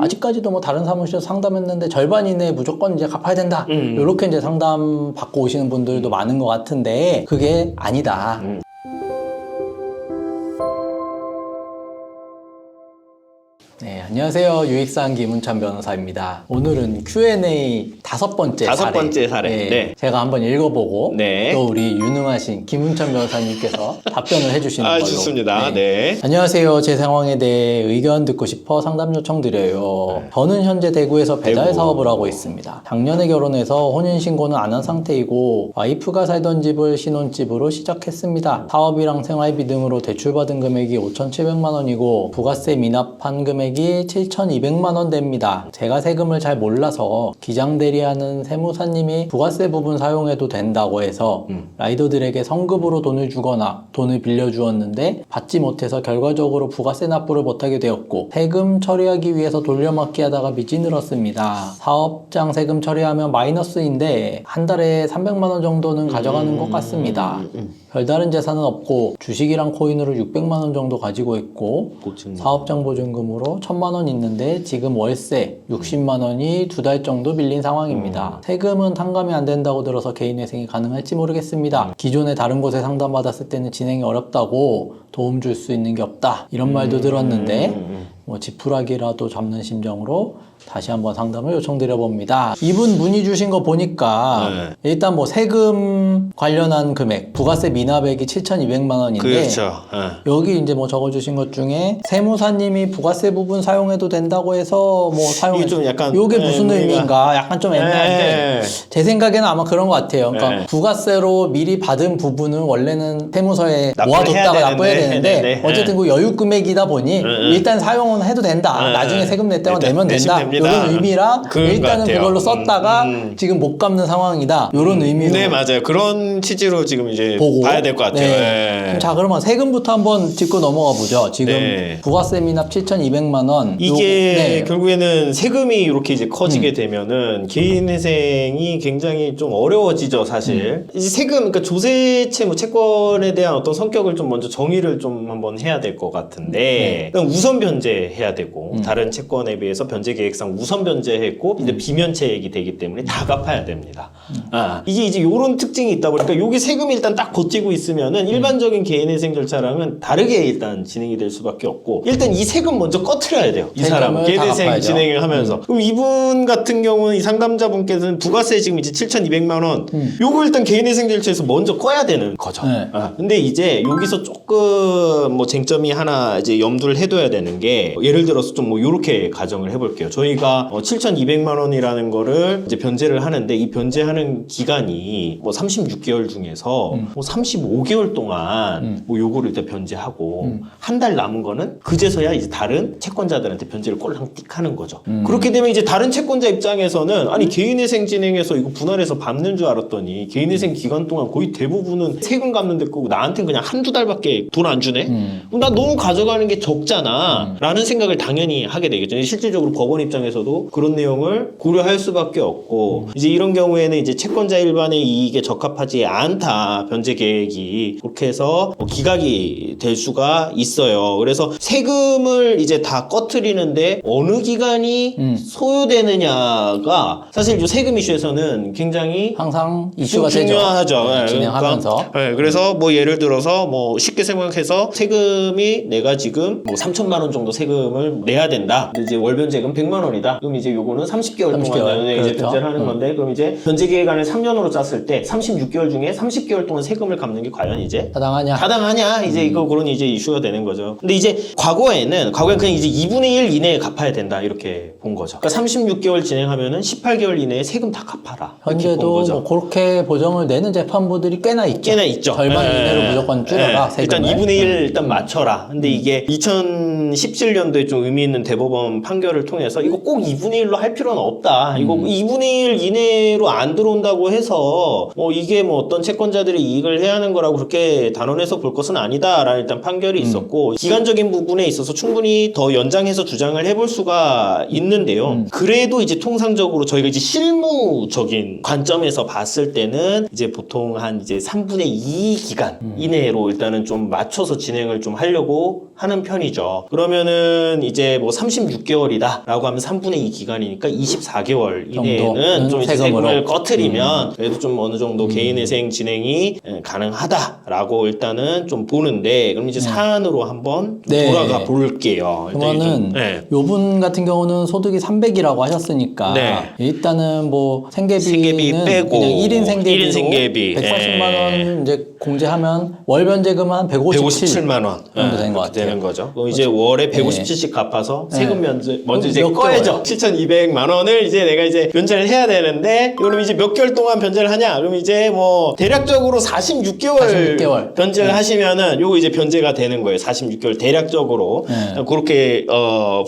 아직까지도 뭐 다른 사무실에서 상담했는데 절반 이내에 무조건 이제 갚아야 된다. 이렇게 이제 상담 받고 오시는 분들도 많은 것 같은데 그게 아니다. 네, 안녕하세요. 유익상 김은찬 변호사입니다. 오늘은 Q&A 다섯 번째 사례. 네, 네. 제가 한번 읽어보고 네. 또 우리 유능하신 김은찬 변호사님께서 답변을 해주시는 걸로. 좋습니다. 네. 안녕하세요. 제 상황에 대해 의견 듣고 싶어 상담 요청드려요. 저는 현재 대구에서 배달 대구. 사업을 하고 있습니다. 작년에 결혼해서 혼인신고는 안 한 상태이고 와이프가 살던 집을 신혼집으로 시작했습니다. 사업이랑 생활비 등으로 대출받은 금액이 5,700만 원이고 부가세 미납한 금액이 7,200만 원 됩니다. 제가 세금을 잘 몰라서 기장대리하는 세무사님이 부가세 부분 사용해도 된다고 해서 라이더들에게 성급으로 돈을 주거나 돈을 빌려주었는데 받지 못해서 결과적으로 부가세 납부를 못하게 되었고 세금 처리하기 위해서 돌려막기 하다가 빚이 늘었습니다. 사업장 세금 처리하면 마이너스인데 한 달에 300만 원 정도는 가져가는 것 같습니다. 별다른 재산은 없고 주식이랑 코인으로 600만 원 정도 가지고 있고 사업장 보증금으로 1000만 원 있는데 지금 월세 60만 원이 2달 정도 밀린 상황입니다. 세금은 탕감이 안 된다고 들어서 개인회생이 가능할지 모르겠습니다. 기존에 다른 곳에 상담받았을 때는 진행이 어렵다고 도움 줄 수 있는 게 없다 이런 말도 들었는데 뭐 지푸라기라도 잡는 심정으로 다시 한번 상담을 요청드려 봅니다. 이분 문의 주신 거 보니까 일단 뭐 세금 관련한 금액 부가세 미납액이 7,200만 원인데 그렇죠. 여기 이제 뭐 적어주신 것 중에 세무사님이 부가세 부분 사용해도 된다고 해서 뭐 사용해 좀 약간 요게 무슨 의미인가 약간 좀 애매한데 제 생각에는 아마 그런 것 같아요. 그러니까 부가세로 미리 받은 부분은 원래는 세무서에 모아뒀다가 납부해야 되는데 어쨌든 그 여유 금액이다 보니 일단 사용은 해도 된다. 나중에 세금 낼 때만 내면 된다. 이런 의미라 일단은 그걸로 썼다가 지금 못 갚는 상황이다. 이런 의미로. 네, 맞아요. 그런 취지로 지금 이제 보고 봐야 될 것 같아요. 네. 자, 그러면 세금부터 한번 짚고 넘어가 보죠. 지금 부가세 미납 7,200만 원. 이게 결국에는 세금이 이렇게 이제 커지게 되면은 개인회생이 굉장히 좀 어려워지죠, 사실. 이제 세금, 그러니까 조세채 뭐 채권에 대한 어떤 성격을 좀 먼저 정의를 좀 한번 해야 될 것 같은데 일단 우선 변제해야 되고 다른 채권에 비해서 변제 계획상 우선 변제했고 이제 비면채액이 되기 때문에 다 갚아야 됩니다. 이게 이제 요런 특징이 있다 보니까 요게 세금이 일단 딱 버티고 있으면은 일반적인 개인회생 절차랑은 다르게 일단 진행이 될 수밖에 없고 일단 이 세금 먼저 꺼트려야 돼요. 이 사람 개인회생 진행을 하면서 그럼 이분 같은 경우는 이 상담자분께서는 부가세 지금 이제 7,200만 원 요거 일단 개인회생 절차에서 먼저 꺼야 되는 거죠. 근데 이제 여기서 조금 뭐 쟁점이 하나 이제 염두를 해둬야 되는 게 예를 들어서 좀 뭐 요렇게 가정을 해볼게요. 저희가 7,200만 원이라는 거를 이제 변제를 하는데 이 변제하는 기간이 뭐 36개월 중에서 뭐 35개월 동안 뭐 요거를 일단 변제하고 한 달 남은 거는 그제서야 이제 다른 채권자들한테 변제를 꼴랑띡 하는 거죠. 그렇게 되면 이제 다른 채권자 입장에서는 아니 개인회생 진행해서 이거 분할해서 밟는 줄 알았더니 개인회생 기간 동안 거의 대부분은 세금 갚는 데 끄고 나한테는 그냥 한두 달밖에 돈 안 주네? 그럼 나 너무 가져가는 게 적잖아 라는 생각을 당연히 하게 되겠죠. 실질적으로 법원 입장에서도 그런 내용을 고려할 수밖에 없고 이제 이런 경우에는 이제 채권자 일반의 이익에 적합하지 않다 변제 계획이 그렇게 해서 기각이 될 수가 있어요. 그래서 세금을 이제 다 꺼트리는데 어느 기간이 소요되느냐가 사실 이 세금 이슈에서는 굉장히 항상 이슈가 중요하죠. 되죠. 진행하면서. 그래서 뭐 예를 들어서 뭐 쉽게 생각해서 세금이 내가 지금 뭐 3천만 원 정도 세금을 내야 된다. 근데 이제 월 변제금 100만 원이다. 그럼 이제 요거는 30개월 동안 이제 변제를 하는 건데 그럼 이제 변제 기간을 3년으로 짰을 때 36개월 중에 30개월 동안 세금을 갚는 게 과연 이제 타당하냐? 이제 이거 그런 이제 이슈가 되는 거죠. 근데 이제 과거에는 그냥 이제 2분의 1 이내에 갚아야 된다 이렇게 본 거죠. 그러니까 36개월 진행하면은 18개월 이내에 세금 다 갚아라. 현재도 뭐 그렇게 보정을 내는 재판부들이 꽤나 있죠. 절반 이내로 무조건 줄여라. 세금을. 일단 2분의 1 일단 맞춰라. 근데 이게 2017년도에 좀 의미 있는 대법원 판결을 통해서 이거 꼭 2분의 1로 할 필요는 없다. 이거 2분의 1 이내로 안 들어온다고 해서 뭐 이게 뭐 어떤 채권자들이 이익을 해야 하는 거라고 그렇게 단언해서 볼 것은 아니다라는 일단 판결이 있었고 기간적인 부분에 있어서 충분히 더 연장해서 주장을 해볼 수가 있는데요. 그래도 이제 통상적으로 저희가 이제 실무적인 관점에서 봤을 때는 이제 보통 한 이제 3분의 2 기간 이내로 일단은 좀 맞춰서 진행을 좀 하려고 하는 편이죠. 그러면은 이제 뭐 36개월이다 라고 하면 3분의 2 기간이니까 24개월 이내에는 좀 이제 세금을 꺼트리면 그래도 좀 어느 정도 개인회생 진행이 가능하다라고 일단은 좀 보는데, 그럼 이제 사안으로 한번 네. 돌아가 볼게요. 그러면은 네. 요분 같은 경우는 소득이 300이라고 하셨으니까 네. 일단은 뭐 생계비는 생계비 빼고 그냥 1인 생계비로 1인 생계비 140만 원 이제 공제하면 월 변제금은 한 157만 원 정도 되는 것 같아요. 되는 거죠. 그럼 이제 월에 157씩 갚아서 세금 네. 먼저 이제 몇 꺼야죠. 7,200만 원을 이제 내가 이제 변제를 해야 되는데, 그럼 이제 몇 개월 동안 변제를 하냐? 그럼 이제 뭐 대략적으로 46개월 변제를 하시면은 요거 이제 변제가 되는 거예요. 46개월 대략적으로 그렇게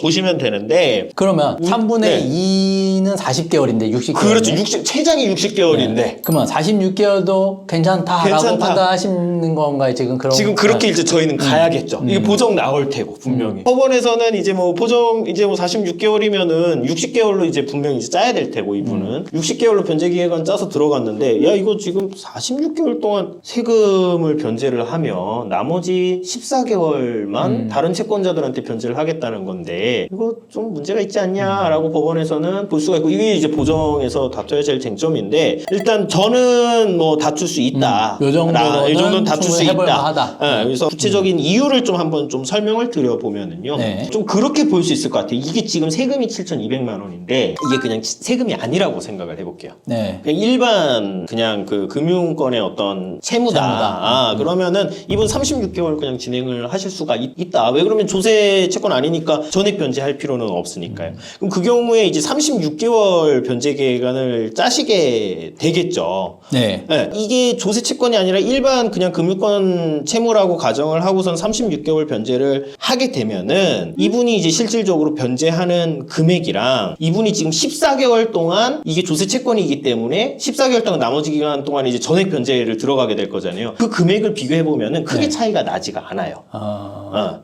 보시면 되는데, 그러면 3분의 2는 40개월인데 60개월. 그렇죠. 최장이 60개월인데. 그러면 46개월도 괜찮다라고 판단하시는 건가요? 지금 그런 지금 그렇게 이제 저희는 가야겠죠. 이게 보정 나올 테고 분명히. 법원에서는 이제 뭐 보정 이제 뭐 46개월이면은 60개월로 이제 분명히 이제 짜야 될 테고, 이분은 60개월로 변제 기획안 짜서 들어갔는데, 야 이거 지금 46개월 동안 세금을 변제를 하면 나머지 14개월만 다른 채권자들한테 변제를 하겠다는 건데, 이거 좀 문제가 있지 않냐라고 법원에서는 볼 수가 있고, 이게 이제 보정에서 다퉈야 될 쟁점인데, 일단 저는 뭐 다툴 수 있다. 요 정도는 이 정도는 다툴 수 해볼 있다. 만하다. 그래서 구체적인 이유를 좀 한번 좀 설명을 드려보면은요. 네. 좀 그렇게 볼 수 있을 것 같아요. 이게 지금 세금이 7,200만 원인데 이게 그냥 세금이 아니라고 생각을 해볼게요. 네. 그냥 일반 그냥 그 금융권의 어떤 채무다. 그러면은 이분 36개월 그냥 진행을 하실 수가 있다. 왜 그러면 조세 채권 아니니까 전액 변제할 필요는 없으니까요. 그럼 그 경우에 이제 36개월 변제 기간을 짜시게 되겠죠. 네. 네, 이게 조세 채권이 아니라 일반 그냥 금융권 채무라고 가정을 하고선 36개월 변제를 하게 되면은 이분이 이제 실질적으로 변제하는 금액이랑 이분이 지금 14개월 동안 이게 조세 채권이기 때문에 14개월 동안 나머지 기간 동안 이제 전액 변제를 들어가게 될 거잖아요. 그 금액을 비교해 보면은 크게 차이가 나지가 않아요.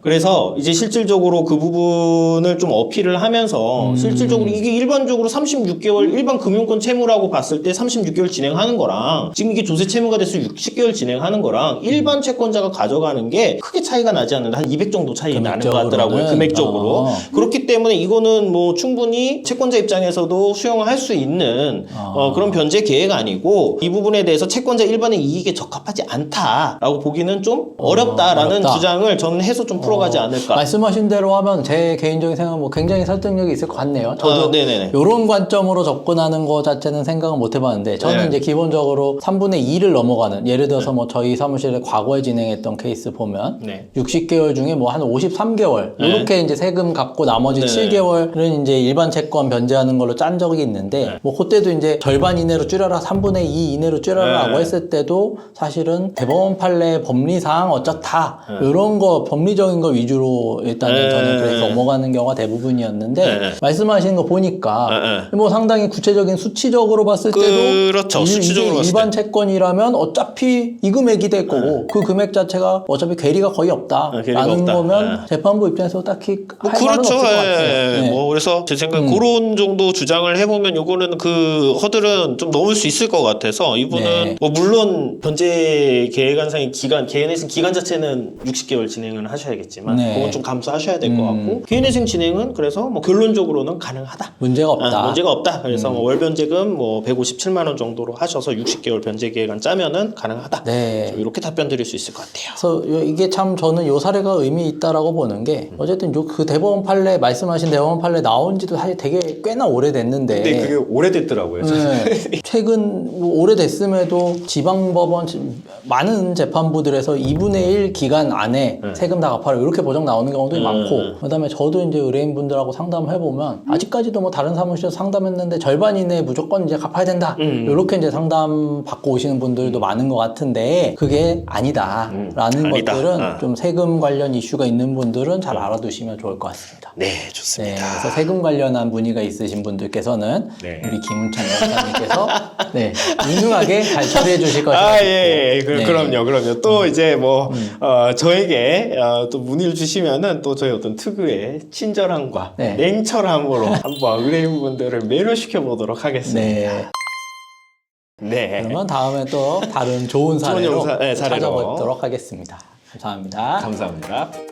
그래서 이제 실질적으로 그 부분을 좀 어필을 하면서 실질적으로 이게 일반적으로 36개월 일반 금융권 채무라고 봤을 때 36개월 진행하는 거랑 지금 이게 조세 채무가 돼서 60개월 진행하는 거랑 일반 채권자가 가져가는 게 크게 차이가 나지 않는데 한 200 정도 차이 나는 것 같더라고요. 금액적으로. 그렇기 때문에 이거는 뭐 충분히 채권자 입장에서도 수용할 수 있는 그런 변제 계획 아니고, 이 부분에 대해서 채권자 일반의 이익에 적합하지 않다라고 보기는 좀 어렵다라는 어렵다. 주장을 저는 해서 좀 풀어가지 않을까. 말씀하신 대로 하면 제 개인적인 생각은 뭐 굉장히 설득력이 있을 것 같네요. 저도 네네네. 이런 관점으로 접근하는 거 자체는 생각은 못 해봤는데, 저는 이제 기본적으로 3분의 2를 넘어가는, 예를 들어서 뭐 저희 사무실에 과거에 진행했던 케이스 보면 60개월 중에 뭐 한 53개월 이렇게 이제 세금 갚고 나머지 7개월은 이제 일반 채권 변제하는 걸로 짠 적이 있는데, 뭐 그때도 이제 절반 이내로 줄여라, 3분의 2 이내로 줄여라라고 했을 때도 사실은 대법원 판례 법리상 어쩌다 이런 거 법리적인 거 위주로 일단은 저는 그래서 넘어가는 경우가 대부분이었는데, 말씀하시는 거 보니까 뭐 상당히 구체적인 수치적으로 봤을 때도 그렇죠. 수치적으로 이게 일반 채권이라면 어차피 이 금액이 될 거고 그 금액 자체가 어차피 괴리가 거의 없다라는 거면 재판부 입장에서 딱히 할 말은 그렇죠. 없을 것 같아요. 뭐 그래서 제 생각에 그런 정도 주장을 해보면 요거는 그 허들은 좀 넘을 수 있을 것 같아서, 이분은 뭐 물론 변제 계획안상의 기간, 개인회생 기간 자체는 60개월 진행을 하셔야겠지만 그건 좀 감수하셔야 될 것 같고, 개인회생 진행은 그래서 뭐 결론적으로는 가능하다. 문제가 없다. 문제가 없다. 그래서 뭐 월 변제금 뭐 157만 원 정도로 하셔서 60개월 변제 계획안 짜면은 가능하다. 이렇게 답변 드릴 수 있을 것 같아요. 그래서 이게 참 저는 요 사례가 의미 있다라고 보는 게, 어쨌든 요 그 대법원 판례, 말씀하신 대법원 판례 나온 지도 사실 되게 꽤나 오래됐는데, 근데 그게 오래됐더라고요. 최근 오래됐음에도 지방법원 많은 재판부들에서 2분의 1 기간 안에 세금 다 갚아라 이렇게 보정 나오는 경우도 많고, 그다음에 저도 이제 의뢰인분들하고 상담을 해보면 아직까지도 뭐 다른 사무실에서 상담했는데 절반 이내에 무조건 이제 갚아야 된다 이렇게 이제 상담 받고 오시는 분들도 많은 것 같은데, 그게 아니다라는 아니다. 것들은 좀 세금 관련 이슈가 있는 분들은 잘 알아두시면 좋을 것 같습니다. 네, 좋습니다. 그래서 세금 관련한 문의가 있으신 분들께서는 우리 김은찬 변호사님께서 유능하게 잘 처리해 주실 것이라고. 그럼요. 또 이제 뭐 저에게 또 문의를 주시면은 또 저희 어떤 특유의 친절함과 냉철함으로 한번 의뢰인분들을 매료시켜 보도록 하겠습니다. 그러면 다음에 또 다른 좋은 사례로 사례로 찾아보도록 하겠습니다. 감사합니다. 감사합니다.